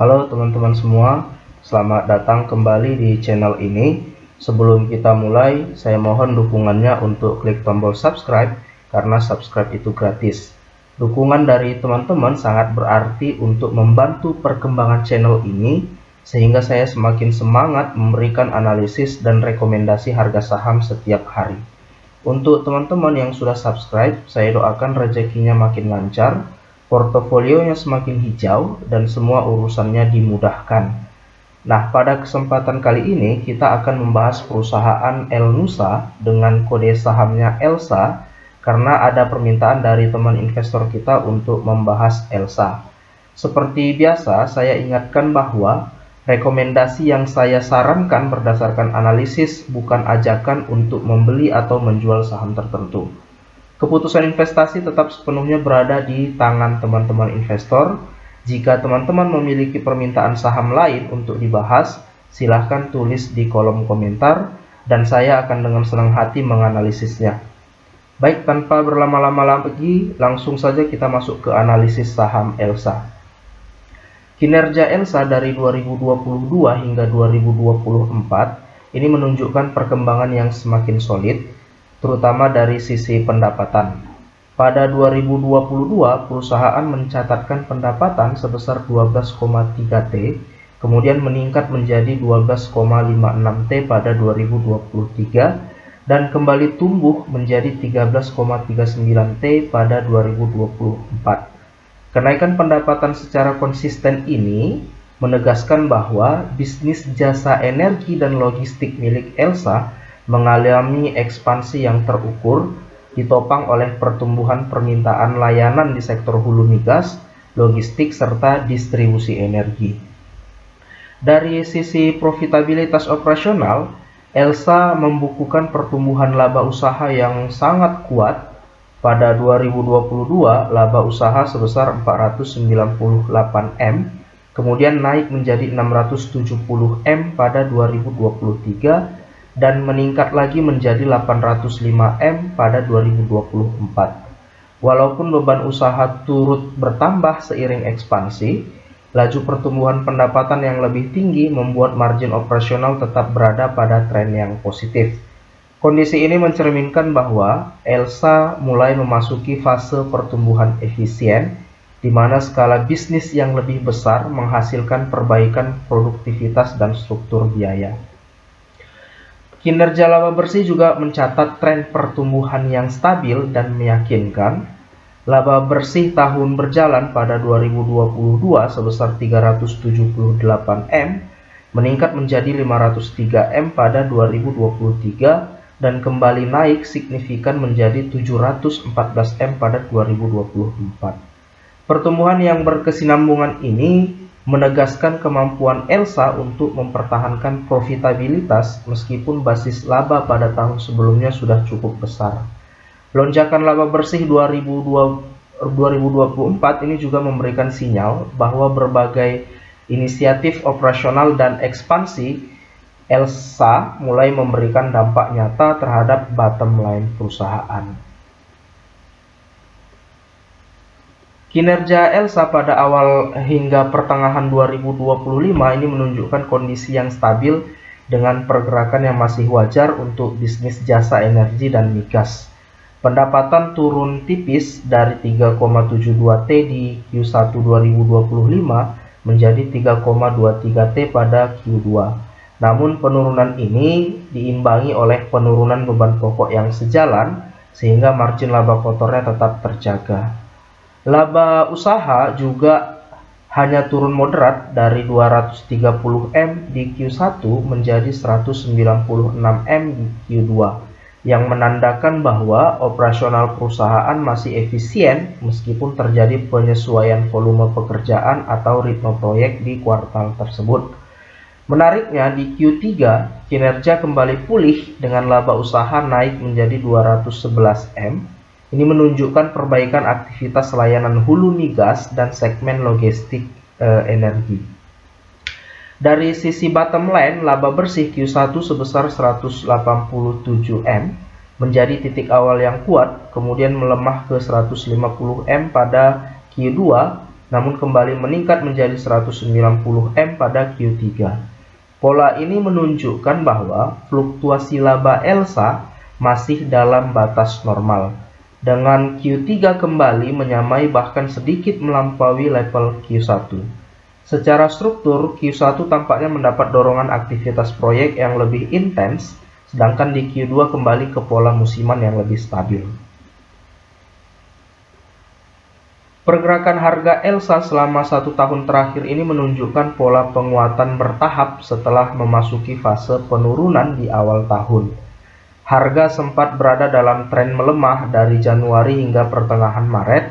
Halo teman-teman semua, selamat datang kembali di channel ini. Sebelum kita mulai, saya mohon dukungannya untuk klik tombol subscribe karena subscribe itu gratis. Dukungan dari teman-teman sangat berarti untuk membantu perkembangan channel ini, sehingga saya semakin semangat memberikan analisis dan rekomendasi harga saham setiap hari. Untuk teman-teman yang sudah subscribe, saya doakan rezekinya makin lancar, portofolionya semakin hijau, dan semua urusannya dimudahkan. Nah, pada kesempatan kali ini kita akan membahas perusahaan Elnusa dengan kode sahamnya ELSA, karena ada permintaan dari teman investor kita untuk membahas ELSA. Seperti biasa, saya ingatkan bahwa rekomendasi yang saya sarankan berdasarkan analisis, bukan ajakan untuk membeli atau menjual saham tertentu. Keputusan investasi tetap sepenuhnya berada di tangan teman-teman investor. Jika teman-teman memiliki permintaan saham lain untuk dibahas, silahkan tulis di kolom komentar dan saya akan dengan senang hati menganalisisnya. Baik, tanpa berlama-lama lagi, langsung saja kita masuk ke analisis saham ELSA. Kinerja ELSA dari 2022 hingga 2024 ini menunjukkan perkembangan yang semakin solid, terutama dari sisi pendapatan. Pada 2022, perusahaan mencatatkan pendapatan sebesar 12,3 T, kemudian meningkat menjadi 12,56 T pada 2023, dan kembali tumbuh menjadi 13,39 T pada 2024. Kenaikan pendapatan secara konsisten ini menegaskan bahwa bisnis jasa energi dan logistik milik ELSA mengalami ekspansi yang terukur, ditopang oleh pertumbuhan permintaan layanan di sektor hulu migas, logistik, serta distribusi energi. Dari sisi profitabilitas operasional, ELSA membukukan pertumbuhan laba usaha yang sangat kuat. Pada 2022, laba usaha sebesar 498 M, kemudian naik menjadi 670 M pada 2023, dan meningkat lagi menjadi 805 M pada 2024. Walaupun beban usaha turut bertambah seiring ekspansi, laju pertumbuhan pendapatan yang lebih tinggi membuat margin operasional tetap berada pada tren yang positif. Kondisi ini mencerminkan bahwa ELSA mulai memasuki fase pertumbuhan efisien, di mana skala bisnis yang lebih besar menghasilkan perbaikan produktivitas dan struktur biaya. Kinerja laba bersih juga mencatat tren pertumbuhan yang stabil dan meyakinkan. Laba bersih tahun berjalan pada 2022 sebesar 378 M, meningkat menjadi 503 M pada 2023, dan kembali naik signifikan menjadi 714 M pada 2024. Pertumbuhan yang berkesinambungan ini menegaskan kemampuan ELSA untuk mempertahankan profitabilitas meskipun basis laba pada tahun sebelumnya sudah cukup besar. Lonjakan laba bersih 2024 ini juga memberikan sinyal bahwa berbagai inisiatif operasional dan ekspansi ELSA mulai memberikan dampak nyata terhadap bottom line perusahaan. Kinerja ELSA pada awal hingga pertengahan 2025 ini menunjukkan kondisi yang stabil dengan pergerakan yang masih wajar untuk bisnis jasa energi dan migas. Pendapatan turun tipis dari 3,72 T di Q1 2025 menjadi 3,23 T pada Q2. Namun penurunan ini diimbangi oleh penurunan beban pokok yang sejalan, sehingga margin laba kotornya tetap terjaga. Laba usaha juga hanya turun moderat dari 230 M di Q1 menjadi 196 M di Q2, yang menandakan bahwa operasional perusahaan masih efisien meskipun terjadi penyesuaian volume pekerjaan atau ritme proyek di kuartal tersebut. Menariknya, di Q3, kinerja kembali pulih dengan laba usaha naik menjadi 211 M. Ini menunjukkan perbaikan aktivitas layanan hulu migas dan segmen logistik energi. Dari sisi bottom line, laba bersih Q1 sebesar 187 M menjadi titik awal yang kuat, kemudian melemah ke 150 M pada Q2, namun kembali meningkat menjadi 190 M pada Q3. Pola ini menunjukkan bahwa fluktuasi laba ELSA masih dalam batas normal, dengan Q3 kembali menyamai bahkan sedikit melampaui level Q1. Secara struktur, Q1 tampaknya mendapat dorongan aktivitas proyek yang lebih intens, sedangkan di Q2 kembali ke pola musiman yang lebih stabil. Pergerakan harga ELSA selama 1 tahun terakhir ini menunjukkan pola penguatan bertahap setelah memasuki fase penurunan di awal tahun. Harga sempat berada dalam tren melemah dari Januari hingga pertengahan Maret,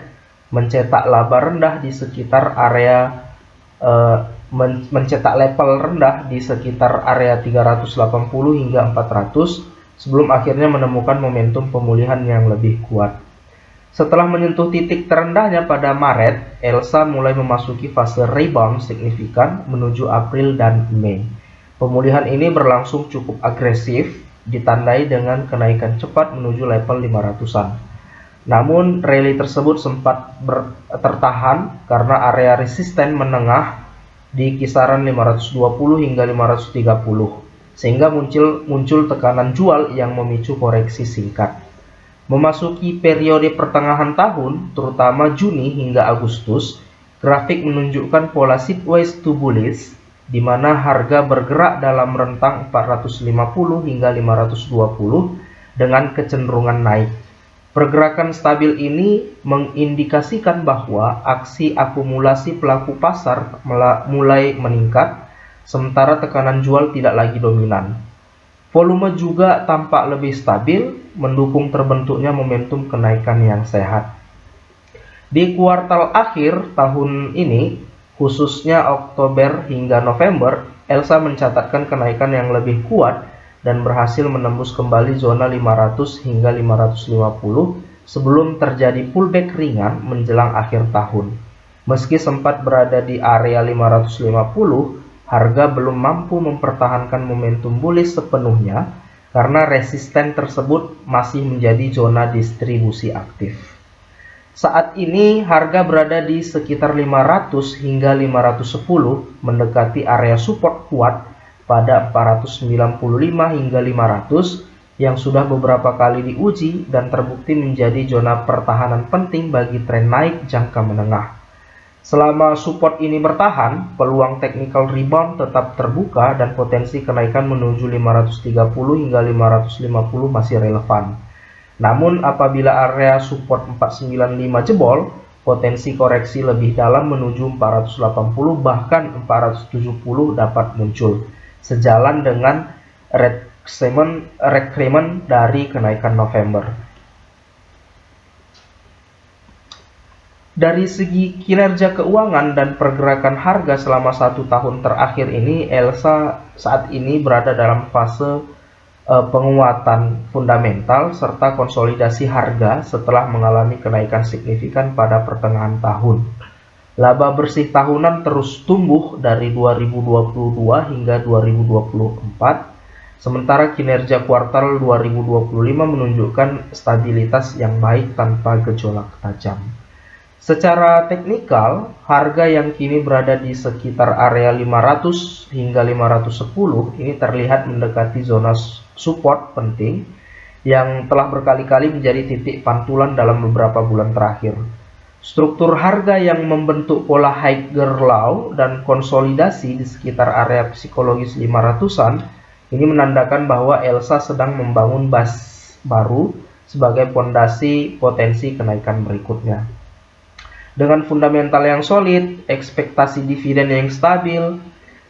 mencetak laba rendah di sekitar area mencetak level rendah di sekitar area 380 hingga 400 sebelum akhirnya menemukan momentum pemulihan yang lebih kuat. Setelah menyentuh titik terendahnya pada Maret, ELSA mulai memasuki fase rebound signifikan menuju April dan Mei. Pemulihan ini berlangsung cukup agresif, ditandai dengan kenaikan cepat menuju level 500-an. Namun, rally tersebut sempat tertahan karena area resisten menengah di kisaran 520 hingga 530, sehingga muncul tekanan jual yang memicu koreksi singkat. Memasuki periode pertengahan tahun, terutama Juni hingga Agustus, grafik menunjukkan pola sideways to bullish, di mana harga bergerak dalam rentang 450 hingga 520 dengan kecenderungan naik. Pergerakan stabil ini mengindikasikan bahwa aksi akumulasi pelaku pasar mulai meningkat, sementara tekanan jual tidak lagi dominan. Volume juga tampak lebih stabil, mendukung terbentuknya momentum kenaikan yang sehat. Di kuartal akhir tahun ini, khususnya Oktober hingga November, ELSA mencatatkan kenaikan yang lebih kuat dan berhasil menembus kembali zona 500 hingga 550 sebelum terjadi pullback ringan menjelang akhir tahun. Meski sempat berada di area 550, harga belum mampu mempertahankan momentum bullish sepenuhnya karena resisten tersebut masih menjadi zona distribusi aktif. Saat ini harga berada di sekitar 500 hingga 510, mendekati area support kuat pada 495 hingga 500 yang sudah beberapa kali diuji dan terbukti menjadi zona pertahanan penting bagi tren naik jangka menengah. Selama support ini bertahan, peluang technical rebound tetap terbuka dan potensi kenaikan menuju 530 hingga 550 masih relevan. Namun apabila area support 495 jebol, potensi koreksi lebih dalam menuju 480 bahkan 470 dapat muncul, sejalan dengan rekrutmen dari kenaikan November. Dari segi kinerja keuangan dan pergerakan harga selama 1 tahun terakhir ini, ELSA saat ini berada dalam fase penguatan fundamental serta konsolidasi harga setelah mengalami kenaikan signifikan pada pertengahan tahun. Laba bersih tahunan terus tumbuh dari 2022 hingga 2024, sementara kinerja kuartal 2025 menunjukkan stabilitas yang baik tanpa gejolak tajam. Secara teknikal, harga yang kini berada di sekitar area 500 hingga 510 ini terlihat mendekati zona support penting yang telah berkali-kali menjadi titik pantulan dalam beberapa bulan terakhir. Struktur harga yang membentuk pola higher low dan konsolidasi di sekitar area psikologis 500-an ini menandakan bahwa ELSA sedang membangun base baru sebagai fondasi potensi kenaikan berikutnya. Dengan fundamental yang solid, ekspektasi dividen yang stabil,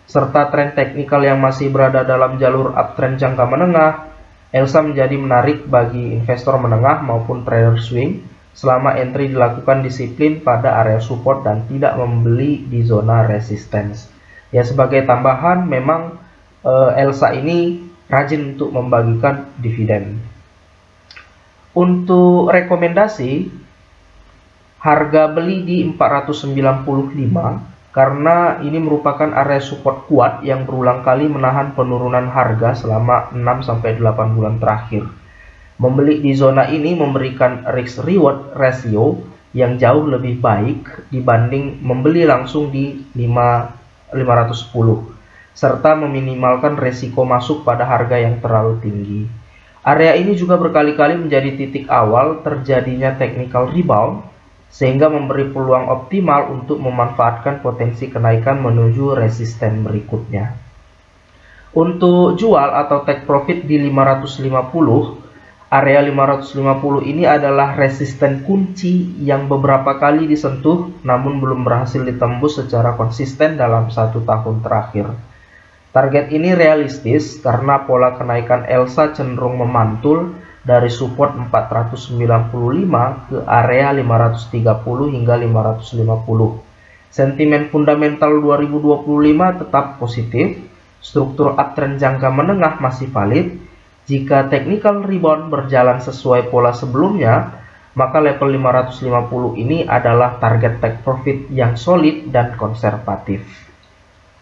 serta tren teknikal yang masih berada dalam jalur uptrend jangka menengah, ELSA menjadi menarik bagi investor menengah maupun trader swing selama entry dilakukan disiplin pada area support dan tidak membeli di zona resistance. Ya, sebagai tambahan, memang ELSA ini rajin untuk membagikan dividen. Untuk rekomendasi, harga beli di 495 karena ini merupakan area support kuat yang berulang kali menahan penurunan harga selama 6-8 bulan terakhir. Membeli di zona ini memberikan risk reward ratio yang jauh lebih baik dibanding membeli langsung di 510, serta meminimalkan resiko masuk pada harga yang terlalu tinggi. Area ini juga berkali-kali menjadi titik awal terjadinya technical rebound, sehingga memberi peluang optimal untuk memanfaatkan potensi kenaikan menuju resisten berikutnya. Untuk jual atau take profit di 550, area 550 ini adalah resisten kunci yang beberapa kali disentuh namun belum berhasil ditembus secara konsisten dalam 1 tahun terakhir. Target ini realistis karena pola kenaikan ELSA cenderung memantul dari support 495 ke area 530 hingga 550. Sentimen fundamental 2025 tetap positif, struktur uptrend jangka menengah masih valid. Jika technical rebound berjalan sesuai pola sebelumnya, maka level 550 ini adalah target take profit yang solid dan konservatif.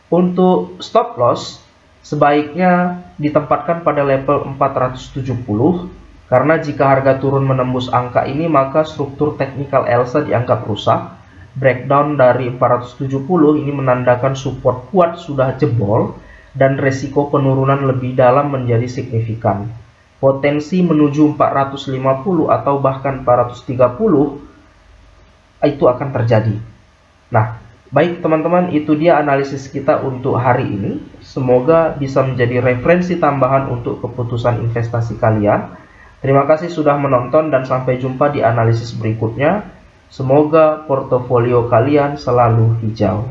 Untuk stop loss, sebaiknya ditempatkan pada level 470, karena jika harga turun menembus angka ini, maka struktur technical ELSA dianggap rusak. Breakdown dari 470 ini menandakan support kuat sudah jebol, dan resiko penurunan lebih dalam menjadi signifikan. Potensi menuju 450 atau bahkan 430 itu akan terjadi. Nah, baik teman-teman, itu dia analisis kita untuk hari ini. Semoga bisa menjadi referensi tambahan untuk keputusan investasi kalian. Terima kasih sudah menonton dan sampai jumpa di analisis berikutnya. Semoga portofolio kalian selalu hijau.